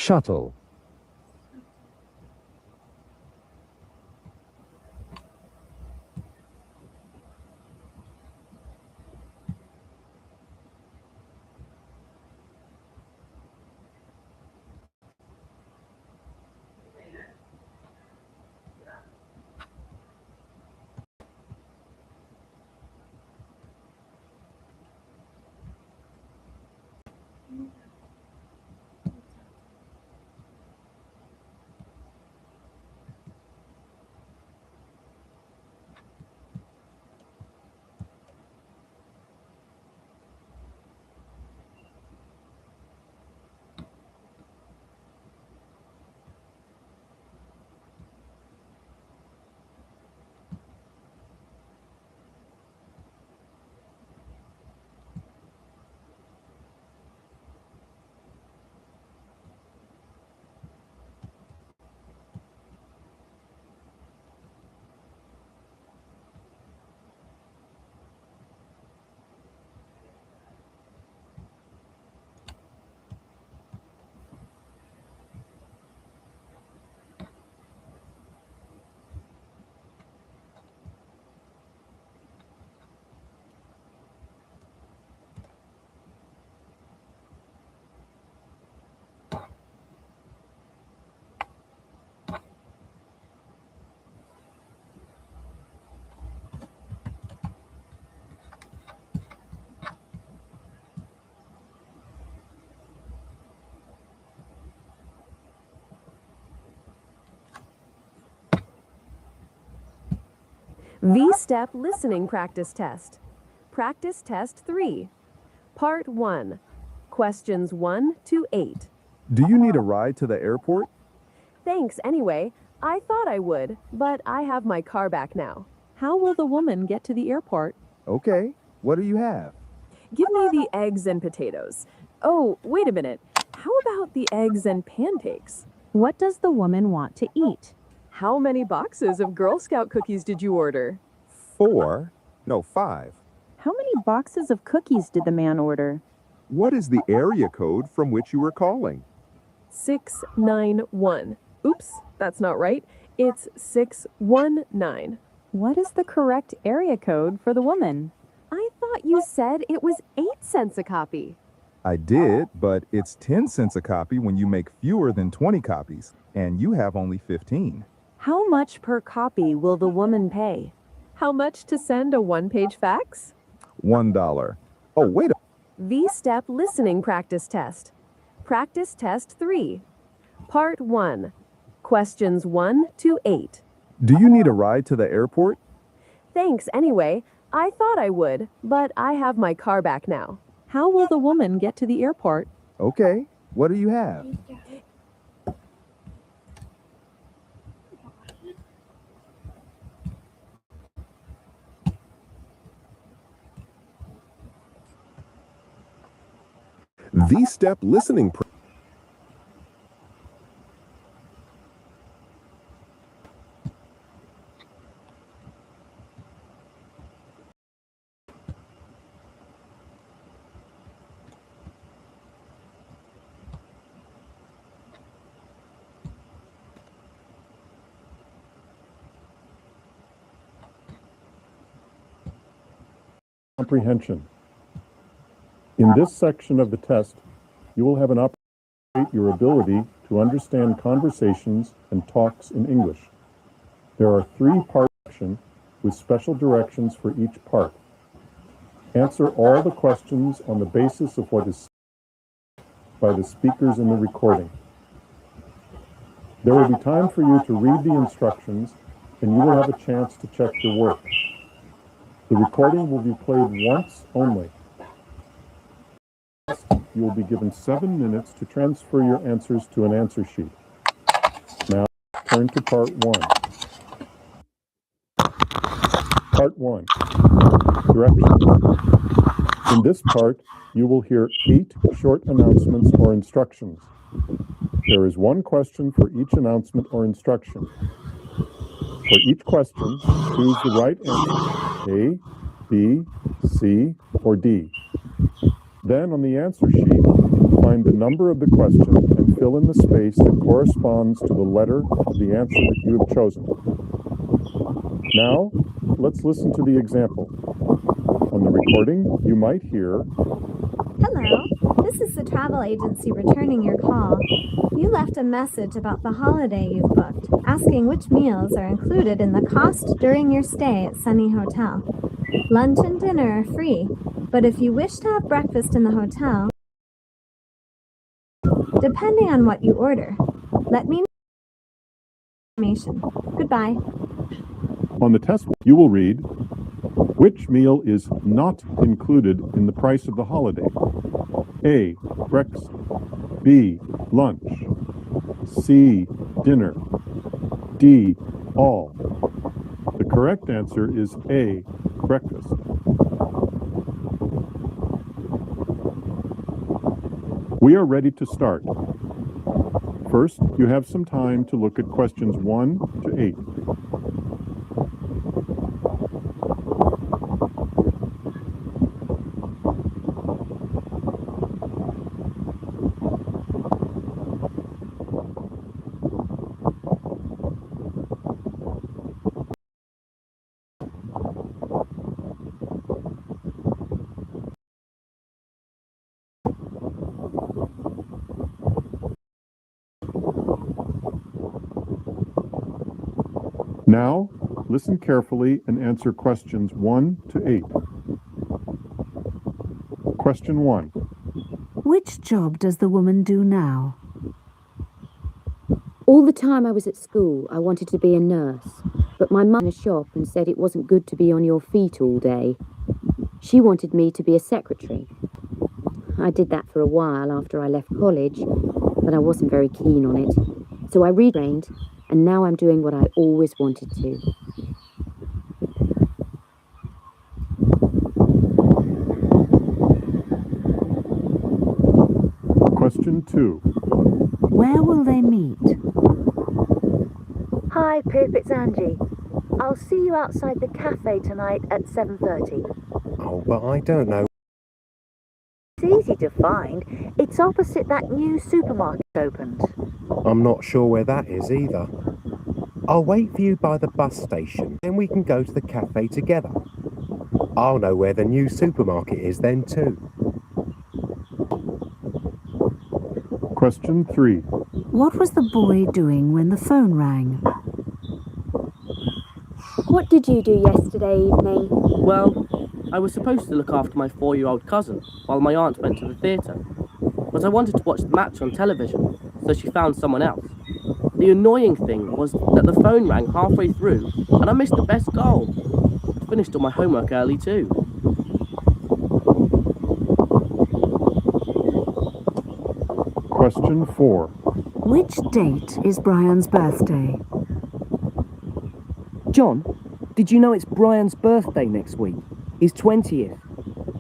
shuttle, V-Step Listening Practice Test. Practice Test 3. Part 1. Questions 1 to 8. Do you need a ride to the airport? Thanks anyway. I thought I would, but I have my car back now. How will the woman get to the airport? Okay, what do you have? Give me the eggs and potatoes. Oh, wait a minute. How about the eggs and pancakes? What does the woman want to eat? How many boxes of Girl Scout cookies did you order? 4. No, 5. How many boxes of cookies did the man order? What is the area code from which you were calling? 691. Oops, that's not right. It's 619. What is the correct area code for the woman? I thought you said it was 8 cents a copy. I did, but it's 10 cents a copy when you make fewer than 20 copies, and you have only 15. How much per copy will the woman pay? How much to send a one-page fax? $1. Oh, wait a... V-Step Listening Practice Test. Practice Test 3. Part 1. Questions 1 to 8. Do you need a ride to the airport? Thanks anyway. I thought I would, but I have my car back now. How will the woman get to the airport? Okay, what do you have? V-Step Listening Comprehension. In this section of the test, you will have an opportunity to rate your ability to understand conversations and talks in English. There are 3 parts with special directions for each part. Answer all the questions on the basis of what is said by the speakers in the recording. There will be time for you to read the instructions, and you will have a chance to check your work. The recording will be played once only. You will be given 7 minutes to transfer your answers to an answer sheet. Now, turn to Part 1. Part 1. Directions. In this part, you will hear 8 short announcements or instructions. There is 1 question for each announcement or instruction. For each question, choose the right answer, A, B, C, or D. Then on the answer sheet, find the number of the question and fill in the space that corresponds to the letter of the answer that you have chosen. Now, let's listen to the example. On the recording, you might hear, Hello, this is the travel agency returning your call. You left a message about the holiday you've booked, asking which meals are included in the cost during your stay at Sunny Hotel. Lunch and dinner are free, but if you wish to have breakfast in the hotel, depending on what you order, let me know information. Goodbye. on the test, you will read, which meal is not included in the price of the holiday? A, breakfast. B, lunch. C, dinner. D, all. The correct answer is A, breakfast. We are ready to start. First, you have some time to look at questions 1 to 8. Now, listen carefully and answer questions 1 to 8. Question 1. Which job does the woman do now? All the time I was at school, I wanted to be a nurse, but my mum in a shop and said it wasn't good to be on your feet all day. She wanted me to be a secretary. I did that for a while after I left college, but I wasn't very keen on it. So I retrained, and now I'm doing what I always wanted to. Question 2. Where will they meet? Hi, Pip, it's Angie. I'll see you outside the cafe tonight at 7:30. Oh, but I don't know. It's easy to find. It's opposite that new supermarket opened. I'm not sure where that is either. I'll wait for you by the bus station, then we can go to the cafe together. I'll know where the new supermarket is then too. Question 3. What was the boy doing when the phone rang? What did you do yesterday evening? Well, I was supposed to look after my 4-year-old cousin while my aunt went to the theatre. But I wanted to watch the match on television, so she found someone else. The annoying thing was that the phone rang halfway through, and I missed the best goal. I finished all my homework early too. Question 4. Which date is Brian's birthday? John, did you know it's Brian's birthday next week? His 20th.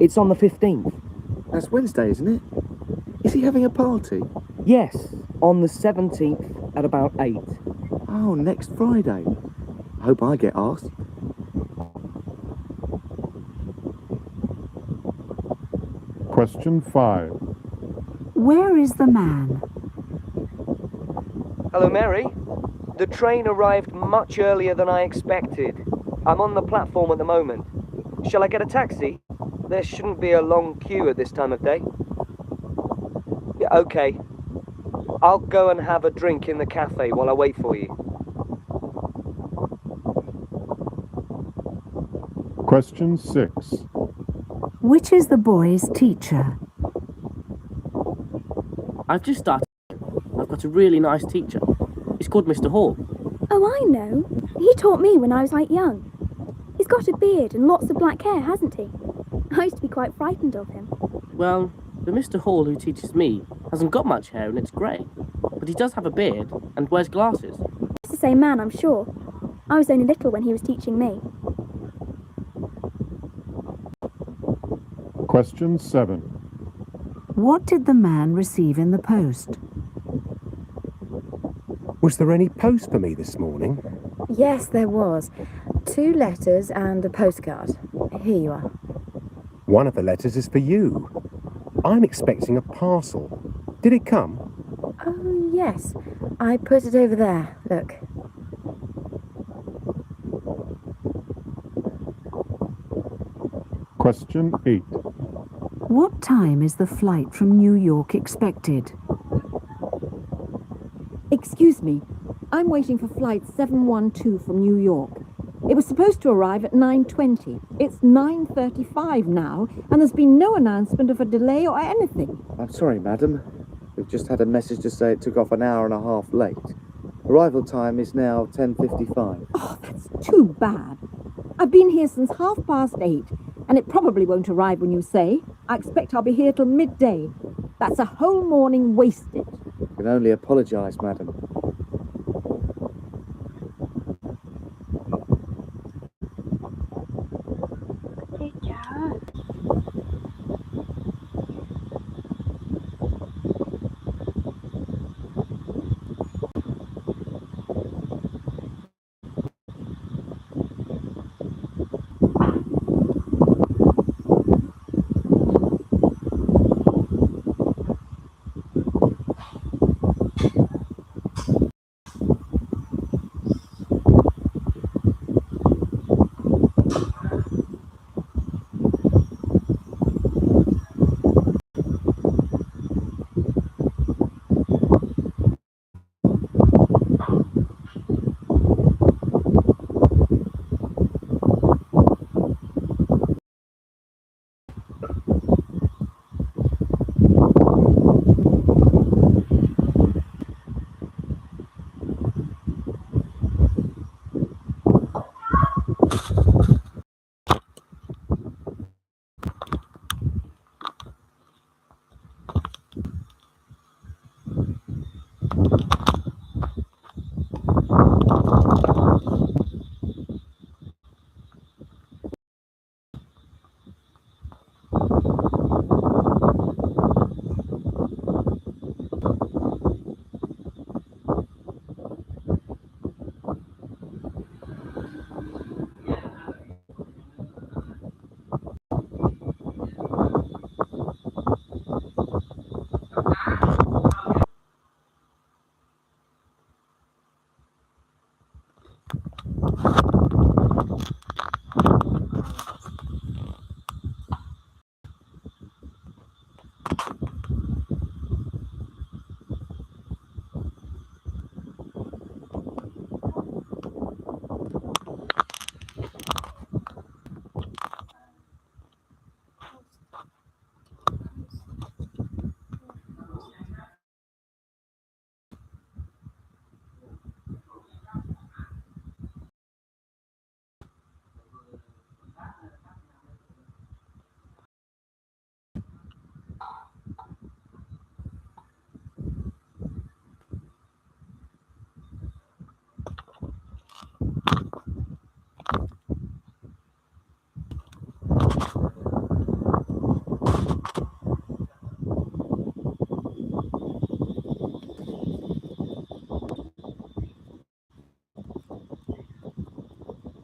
It's on the 15th. That's Wednesday, isn't it? Is he having a party? Yes, on the 17th at about 8. Oh, next Friday. I hope I get asked. Question 5. Where is the man? Hello, Mary. The train arrived much earlier than I expected. I'm on the platform at the moment. Shall I get a taxi? There shouldn't be a long queue at this time of day. Yeah, okay. I'll go and have a drink in the cafe while I wait for you. Question 6. Which is the boy's teacher? I've just started. I've got a really nice teacher. He's called Mr. Hall. Oh, I know. He taught me when I was young. He's got a beard and lots of black hair, hasn't he? I used to be quite frightened of him. Well, the Mr. Hall who teaches me hasn't got much hair and it's grey. But he does have a beard and wears glasses. It's the same man, I'm sure. I was only little when he was teaching me. Question 7. What did the man receive in the post? Was there any post for me this morning? Yes, there was. 2 letters and a postcard. Here you are. One of the letters is for you. I'm expecting a parcel. Did it come? Oh, Yes, I put it over there. Look. Question 8. What time is the flight from New York expected? Excuse me, I'm waiting for flight 712 from New York. It was supposed to arrive at 9:20. It's 9:35 now, and there's been no announcement of a delay or anything. I'm sorry, madam. We've just had a message to say it took off an hour and a half late. Arrival time is now 10:55. Oh, that's too bad. I've been here since 8:30, and it probably won't arrive when you say. I expect I'll be here till midday. That's a whole morning wasted. I can only apologise, madam.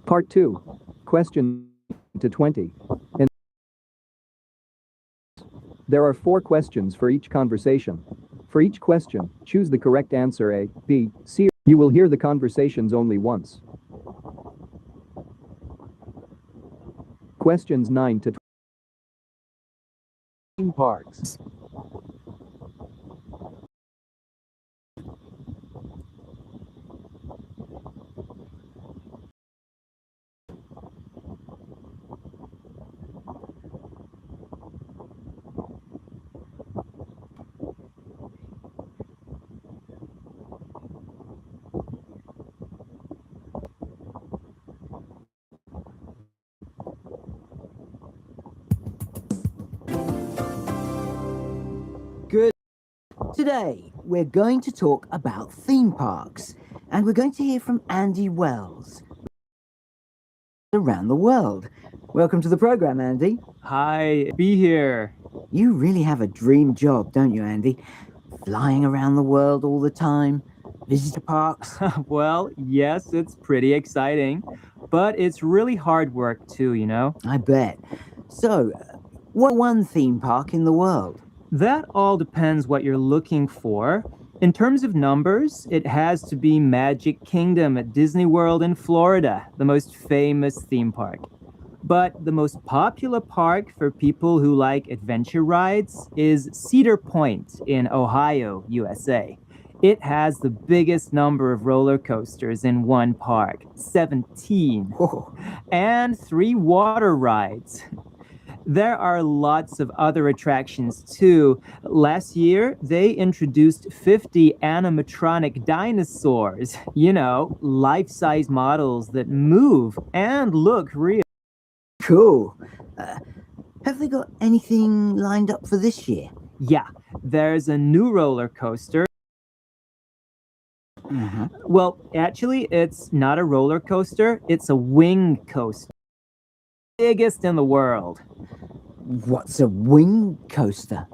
Part 2. Question to 20. And there are 4 questions for each conversation. For each question, choose the correct answer A, B, C. You will hear the conversations only once. Questions 9 to 20. Theme parks. Good. Today, we're going to talk about theme parks, and we're going to hear from Andy Wells around the world. Welcome to the program, Andy. Hi, be here. You really have a dream job, don't you, Andy? Flying around the world all the time, visitor parks. Well, yes, it's pretty exciting, but it's really hard work too, you know? I bet. So, what one theme park in the world? That all depends what you're looking for. In terms of numbers, it has to be Magic Kingdom at Disney World in Florida, the most famous theme park. But the most popular park for people who like adventure rides is Cedar Point in Ohio, USA. It has the biggest number of roller coasters in one park, 17, Whoa. and 3 water rides. There are lots of other attractions too. Last year, they introduced 50 animatronic dinosaurs, life-size models that move and look real. Cool. Have they got anything lined up for this year? Yeah, there's a new roller coaster. Uh-huh. Well, actually, it's not a roller coaster, it's a wing coaster. Biggest in the world. What's a wing coaster?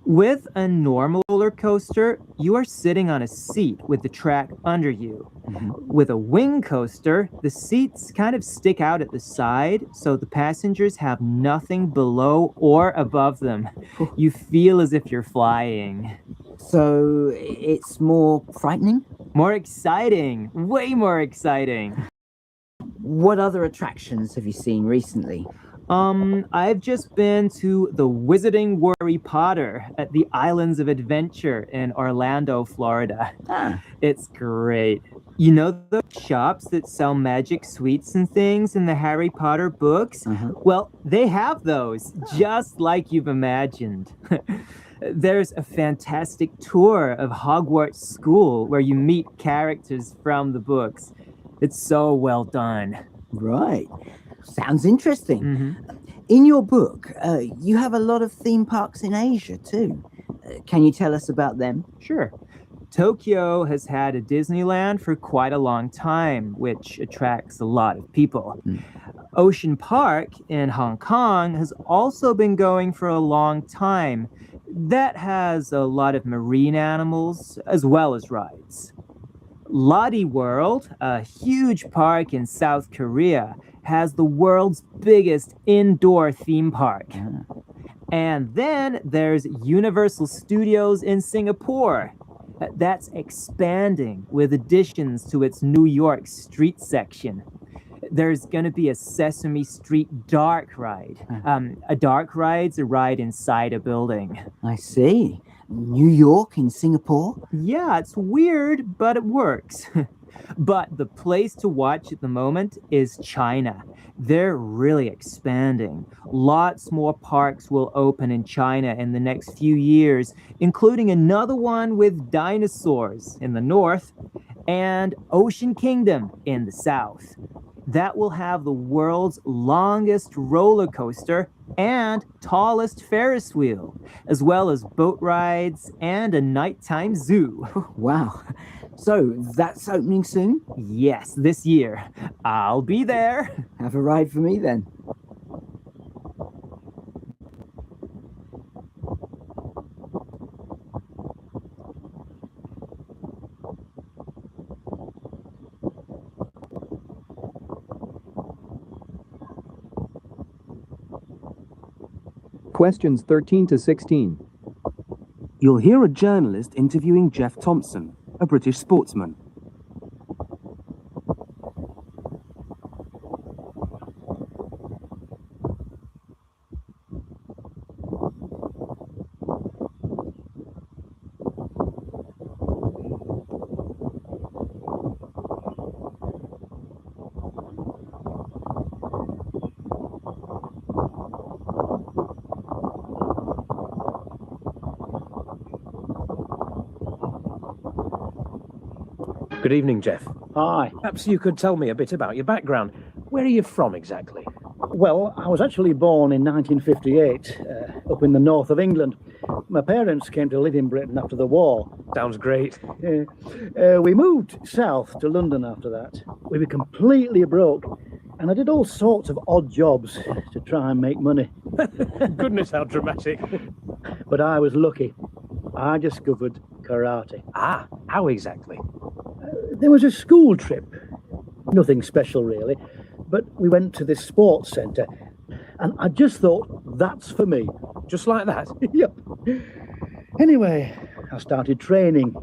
With a normal roller coaster, you are sitting on a seat with the track under you. With a wing coaster, the seats kind of stick out at the side, so the passengers have nothing below or above them. You feel as if you're flying. So it's more frightening? More exciting. Way more exciting. What other attractions have you seen recently? I've just been to the Wizarding Harry Potter at the Islands of Adventure in Orlando, Florida. It's great. You know the shops that sell magic sweets and things in the Harry Potter books? Well, they have those, just like you've imagined. There's a fantastic tour of Hogwarts School where you meet characters from the books. It's so well done. Right. Sounds interesting. In your book, you have a lot of theme parks in Asia too. Can you tell us about them? Sure. Tokyo has had a Disneyland for quite a long time, which attracts a lot of people. Ocean Park in Hong Kong has also been going for a long time. That has a lot of marine animals as well as rides. Lottie World, a huge park in South Korea, has the world's biggest indoor theme park. And then there's Universal Studios in Singapore. That's expanding with additions to its New York street section. There's going to be a Sesame Street dark ride. A dark ride's a ride inside a building. I see. New York in Singapore? Yeah, it's weird, but it works. But the place to watch at the moment is China. They're really expanding. Lots more parks will open in China in the next few years, including another one with dinosaurs in the north and Ocean Kingdom in the south. That will have the world's longest roller coaster and tallest Ferris wheel, as well as boat rides and a nighttime zoo. Wow. So that's opening soon? Yes, this year. I'll be there. Have a ride for me then. Questions 13 to 16. You'll hear a journalist interviewing Jeff Thompson, a British sportsman. Good evening, Jeff. Hi. Perhaps you could tell me a bit about your background. Where are you from exactly? Well, I was actually born in 1958, up in the north of England. My parents came to live in Britain after the war. Sounds great. We moved south to London after that. We were completely broke, and I did all sorts of odd jobs to try and make money. Goodness, how dramatic. But I was lucky. I discovered karate. Ah, how exactly? There was a school trip. Nothing special, really. But we went to this sports centre, and I just thought, that's for me. Just like that? Yep. Anyway, I started training.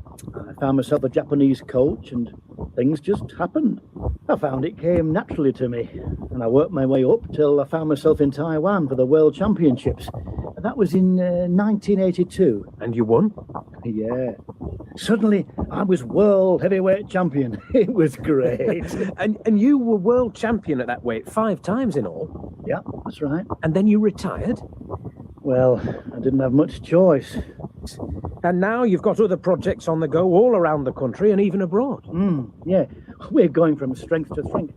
found myself a Japanese coach and things just happened. I found it came naturally to me, and I worked my way up till I found myself in Taiwan for the World Championships. That was in 1982. And you won? Yeah. Suddenly, I was world heavyweight champion. It was great. and you were world champion at that weight 5 times in all? Yeah, that's right. And then you retired? Well, I didn't have much choice. And now you've got other projects on the go all around the country and even abroad. Yeah, we're going from strength to strength.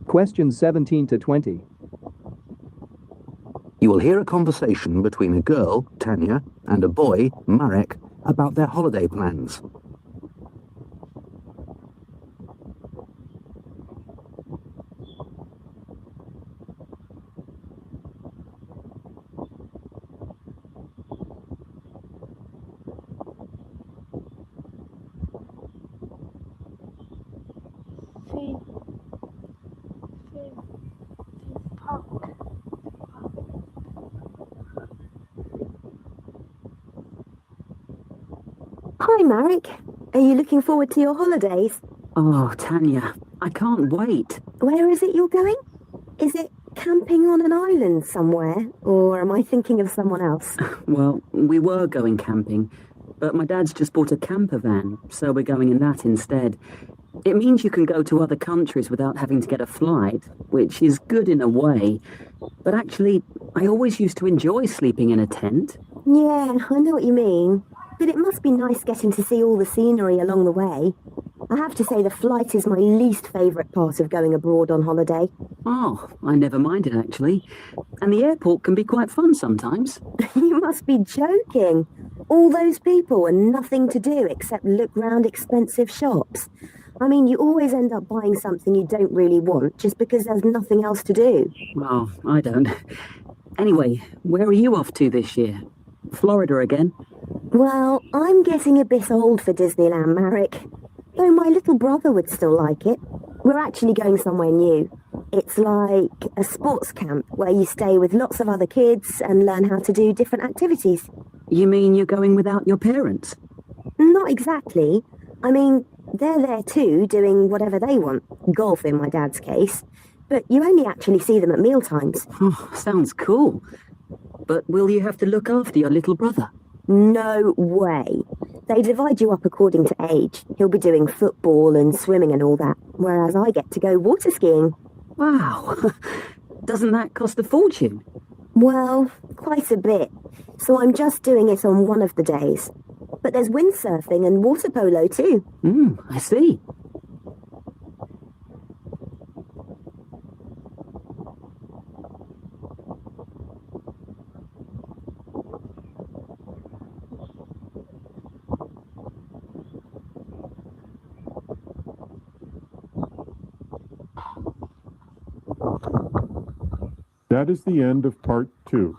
Questions 17 to 20. You will hear a conversation between a girl, Tanya, and a boy, Marek, about their holiday plans. Hi, Marek. Are you looking forward to your holidays? Oh, Tanya, I can't wait. Where is it you're going? Is it camping on an island somewhere, or am I thinking of someone else? Well, we were going camping, but my dad's just bought a camper van, so we're going in that instead. It means you can go to other countries without having to get a flight, which is good in a way. But actually, I always used to enjoy sleeping in a tent. Yeah, I know what you mean. But it must be nice getting to see all the scenery along the way. I have to say the flight is my least favourite part of going abroad on holiday. Oh, I never minded actually. And the airport can be quite fun sometimes. You must be joking. All those people and nothing to do except look round expensive shops. I mean, you always end up buying something you don't really want just because there's nothing else to do. Well, I don't. Anyway, where are you off to this year? Florida again? Well, I'm getting a bit old for Disneyland, Marek. Though my little brother would still like it. We're actually going somewhere new. It's like a sports camp where you stay with lots of other kids and learn how to do different activities. You mean you're going without your parents? Not exactly. I mean, they're there too, doing whatever they want. Golf in my dad's case. But you only actually see them at mealtimes. Oh, sounds cool. But will you have to look after your little brother? No way. They divide you up according to age. He'll be doing football and swimming and all that, whereas I get to go water skiing. Wow. Doesn't that cost a fortune? Well, quite a bit. So I'm just doing it on one of the days. But there's windsurfing and water polo too. I see. That is the end of part 2.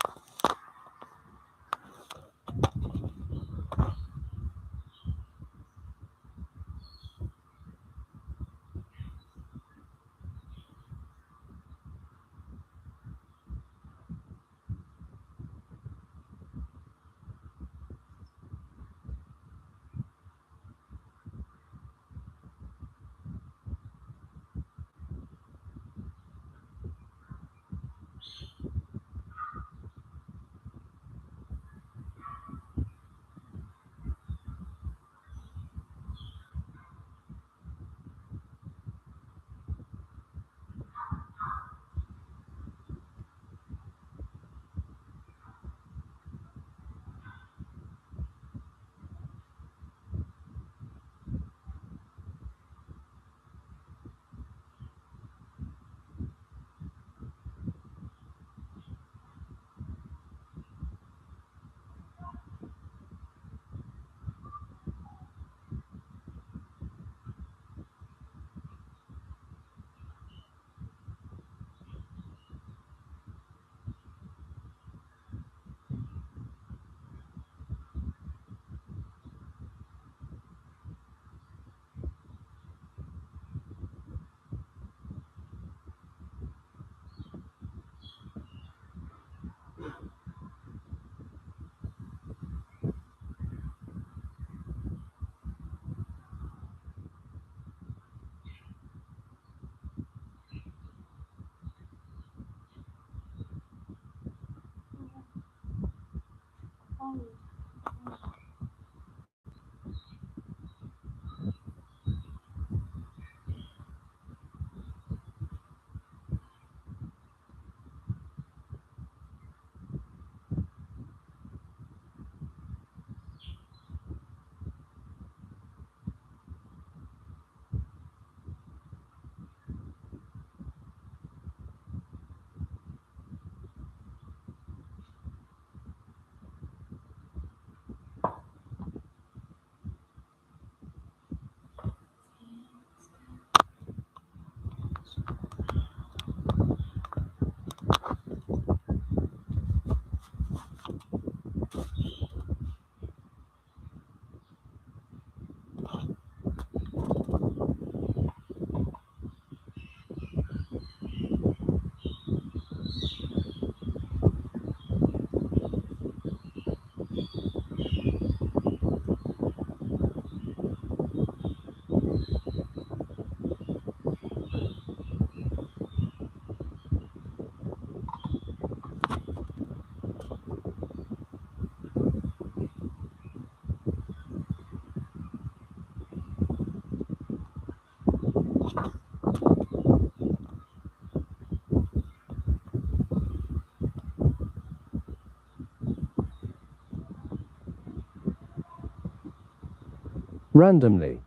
Randomly.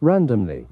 Randomly.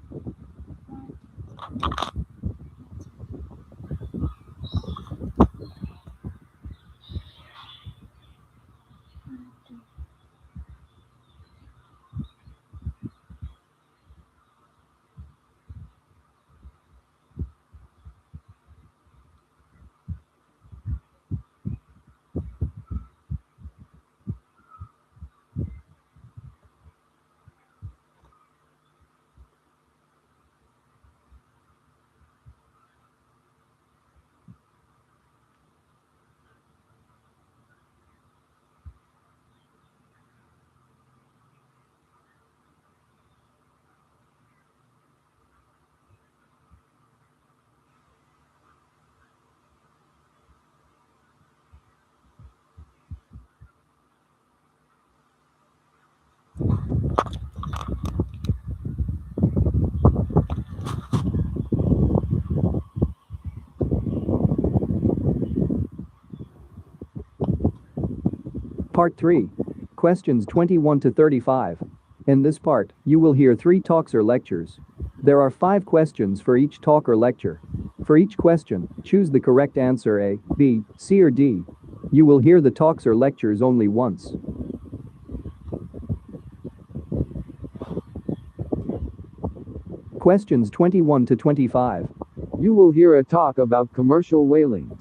Part 3. Questions 21 to 35. In this part, you will hear 3 talks or lectures. There are 5 questions for each talk or lecture. For each question, choose the correct answer A, B, C or D. You will hear the talks or lectures only once. Questions 21 to 25. You will hear a talk about commercial whalings.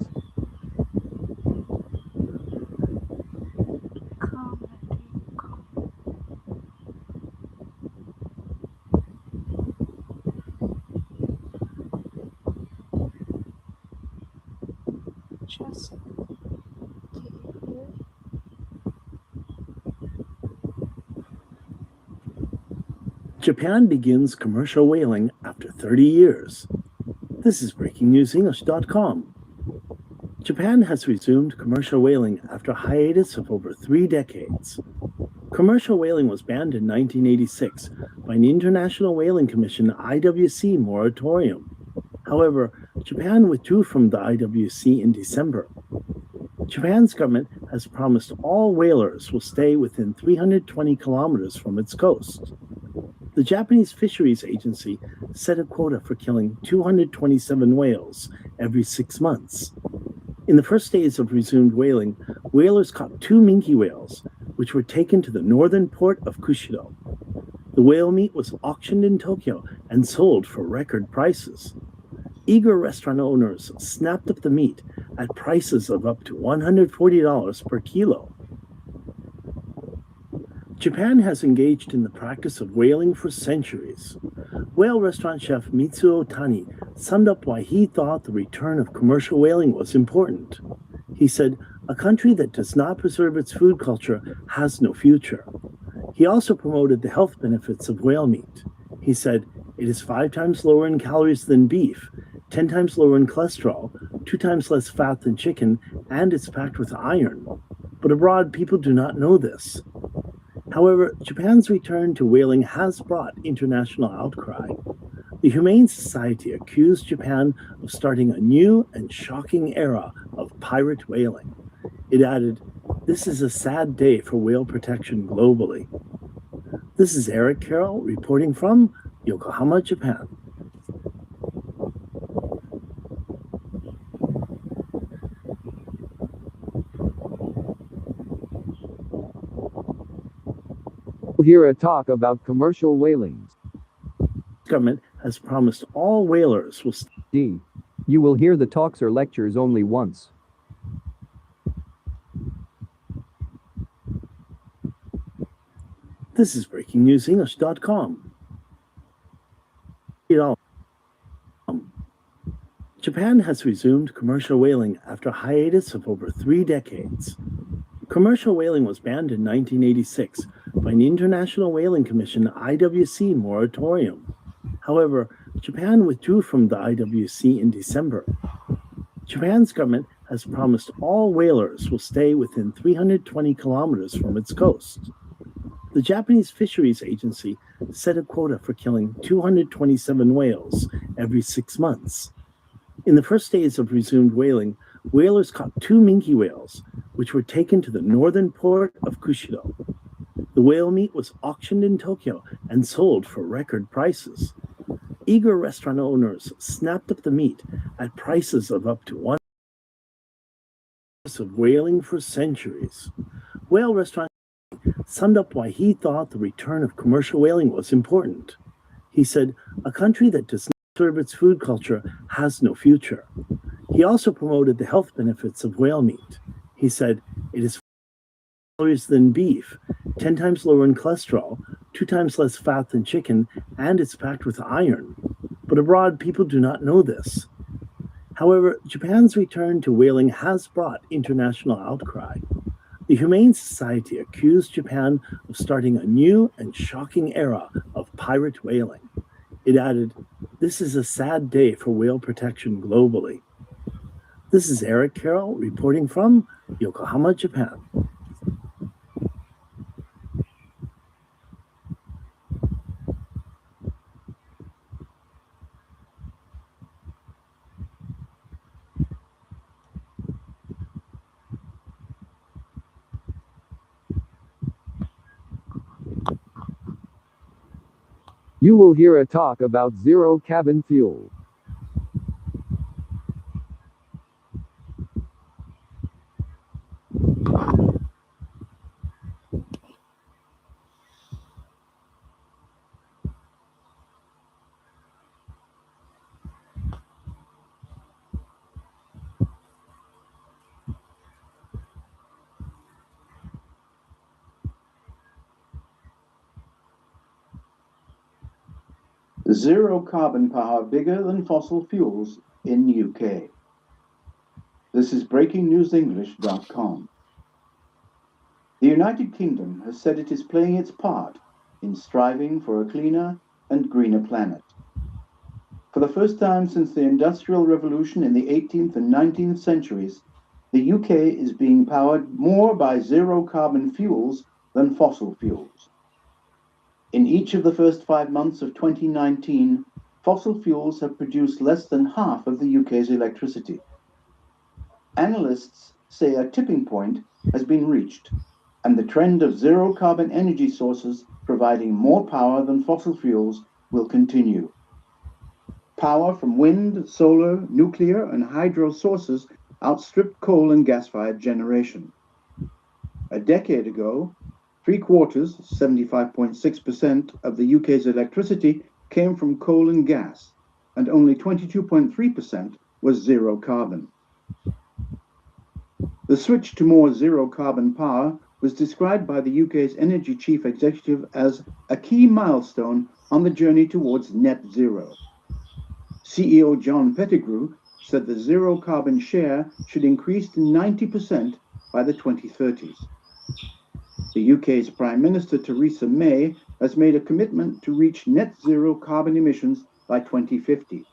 Japan begins commercial whaling after 30 years. This is breakingnewsenglish.com. Japan has resumed commercial whaling after a hiatus of over 3 decades. Commercial whaling was banned in 1986 by an International Whaling Commission IWC moratorium. However, Japan withdrew from the IWC in December. Japan's government has promised all whalers will stay within 320 kilometers from its coast. The Japanese Fisheries Agency set a quota for killing 227 whales every 6 months. In the first days of resumed whaling, whalers caught 2 minke whales, which were taken to the northern port of Kushiro. The whale meat was auctioned in Tokyo and sold for record prices. Eager restaurant owners snapped up the meat at prices of up to $140 per kilo. Japan has engaged in the practice of whaling for centuries. Whale restaurant chef Mitsuo Tani summed up why he thought the return of commercial whaling was important. He said, "A country that does not preserve its food culture has no future." He also promoted the health benefits of whale meat. He said, "It is 5 times lower in calories than beef, 10 times lower in cholesterol, 2 times less fat than chicken, and it's packed with iron. but abroad people do not know this. However, Japan's return to whaling has brought international outcry. The Humane Society accused Japan of starting a new and shocking era of pirate whaling. It added, "This is a sad day for whale protection globally." This is Eric Carroll reporting from Yokohama, Japan. Hear a talk about commercial whalings. Government has promised all whalers will D. You will hear the talks or lectures only once. This is breakingnewsenglish.com. Japan has resumed commercial whaling after a hiatus of over 3 decades. Commercial whaling was banned in 1986 by an International Whaling Commission IWC moratorium. However, Japan withdrew from the IWC in December. Japan's government has promised all whalers will stay within 320 kilometers from its coast. The Japanese Fisheries Agency set a quota for killing 227 whales every 6 months. In the first days of resumed whaling, whalers caught 2 minke whales, which were taken to the northern port of Kushido. The whale meat was auctioned in Tokyo and sold for record prices. Eager restaurant owners snapped up the meat at prices of up to $1 of whaling for centuries. Whale restaurant summed up why he thought the return of commercial whaling was important. He said, "A country that does not serve its food culture has no future." He also promoted the health benefits of whale meat. He said, "It is calories than beef, 10 times lower in cholesterol, 2 times less fat than chicken, and it's packed with iron." But abroad, people do not know this. However, Japan's return to whaling has brought international outcry. The Humane Society accused Japan of starting a new and shocking era of pirate whaling. It added, "This is a sad day for whale protection globally." This is Eric Carroll reporting from Yokohama, Japan. You will hear a talk about zero cabin fuel. Zero carbon power bigger than fossil fuels in UK. This is breakingnewsenglish.com. The United Kingdom has said it is playing its part in striving for a cleaner and greener planet. For the first time since the Industrial Revolution in the 18th and 19th centuries, the UK is being powered more by zero carbon fuels than fossil fuels. In each of the first 5 months of 2019, fossil fuels have produced less than half of the UK's electricity. Analysts say a tipping point has been reached, and the trend of zero carbon energy sources providing more power than fossil fuels will continue. Power from wind, solar, nuclear, and hydro sources outstripped coal and gas-fired generation. A decade ago, 3/4, 75.6% of the UK's electricity came from coal and gas, and only 22.3% was zero carbon. The switch to more zero carbon power was described by the UK's Energy Chief Executive as a key milestone on the journey towards net zero. CEO John Pettigrew said the zero carbon share should increase to 90% by the 2030s. The UK's Prime Minister Theresa May has made a commitment to reach net zero carbon emissions by 2050.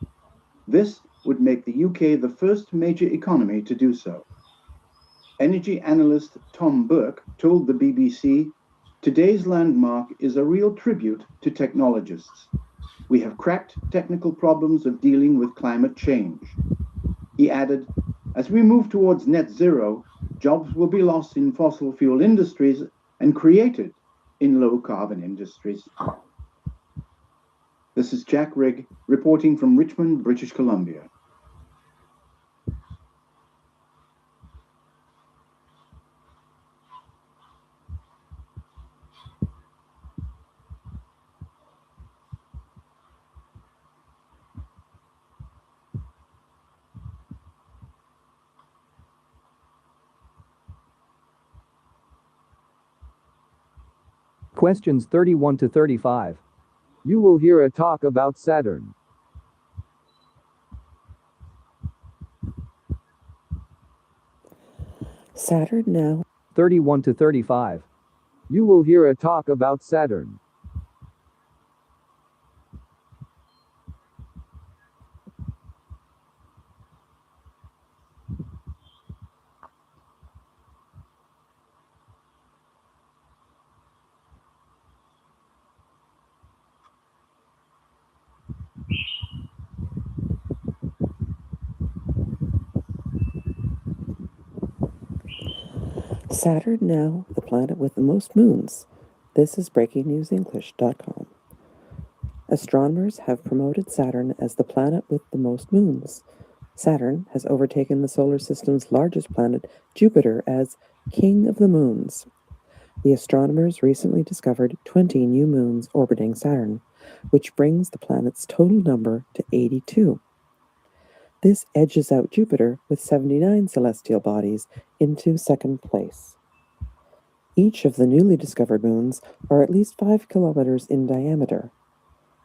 This would make the UK the first major economy to do so. Energy analyst Tom Burke told the BBC, "Today's landmark is a real tribute to technologists. We have cracked technical problems of dealing with climate change." He added, "As we move towards net zero, jobs will be lost in fossil fuel industries and created in low carbon industries." This is Jack Rigg reporting from Richmond, British Columbia. Questions 31 to 35. You will hear a talk about Saturn. Saturn now. 31 to 35. You will hear a talk about Saturn. Saturn now, the planet with the most moons. This is breakingnewsenglish.com. Astronomers have promoted Saturn as the planet with the most moons. Saturn has overtaken the solar system's largest planet, Jupiter, as king of the moons. The astronomers recently discovered 20 new moons orbiting Saturn, which brings the planet's total number to 82. This edges out Jupiter with 79 celestial bodies into second place. Each of the newly discovered moons are at least 5 kilometers in diameter.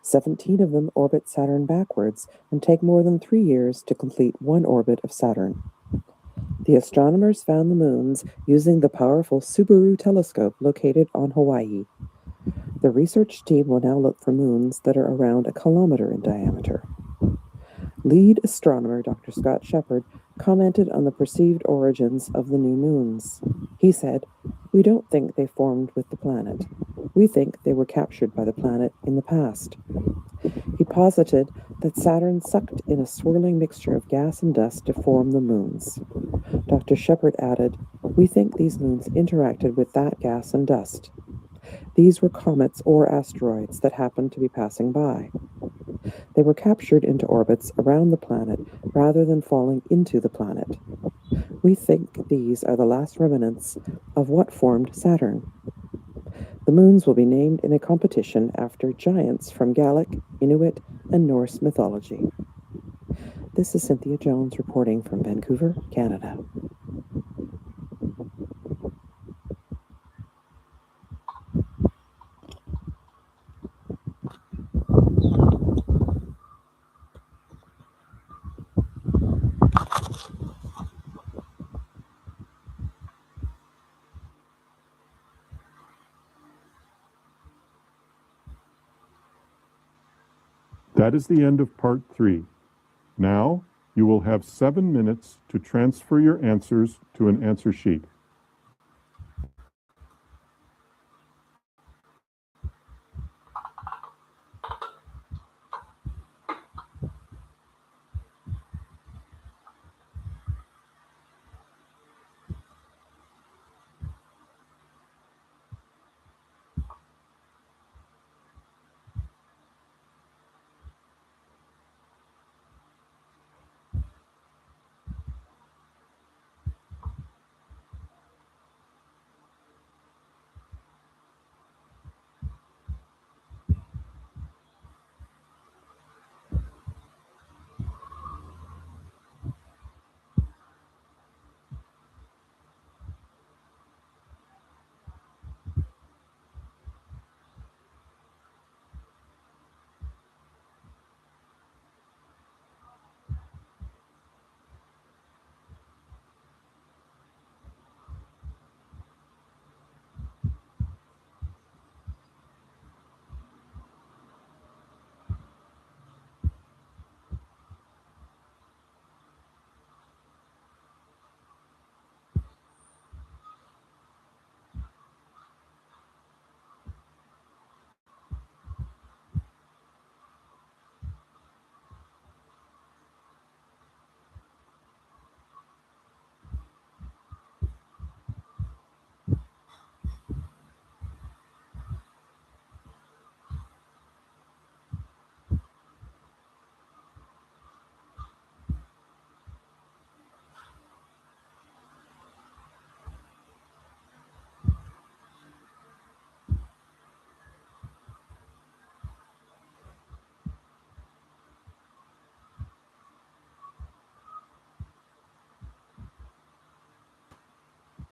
17 of them orbit Saturn backwards and take more than 3 years to complete one orbit of Saturn. The astronomers found the moons using the powerful Subaru telescope located on Hawaii. The research team will now look for moons that are around a kilometer in diameter. Lead astronomer Dr. Scott Shepard commented on the perceived origins of the new moons. He said, "We don't think they formed with the planet. We think they were captured by the planet in the past." He posited that Saturn sucked in a swirling mixture of gas and dust to form the moons. Dr. Shepard added, "We think these moons interacted with that gas and dust. These were comets or asteroids that happened to be passing by. They were captured into orbits around the planet rather than falling into the planet. We think these are the last remnants of what formed Saturn." The moons will be named in a competition after giants from Gaelic, Inuit, and Norse mythology. This is Cynthia Jones reporting from Vancouver, Canada. That is the end of part 3. Now, you will have 7 minutes to transfer your answers to an answer sheet.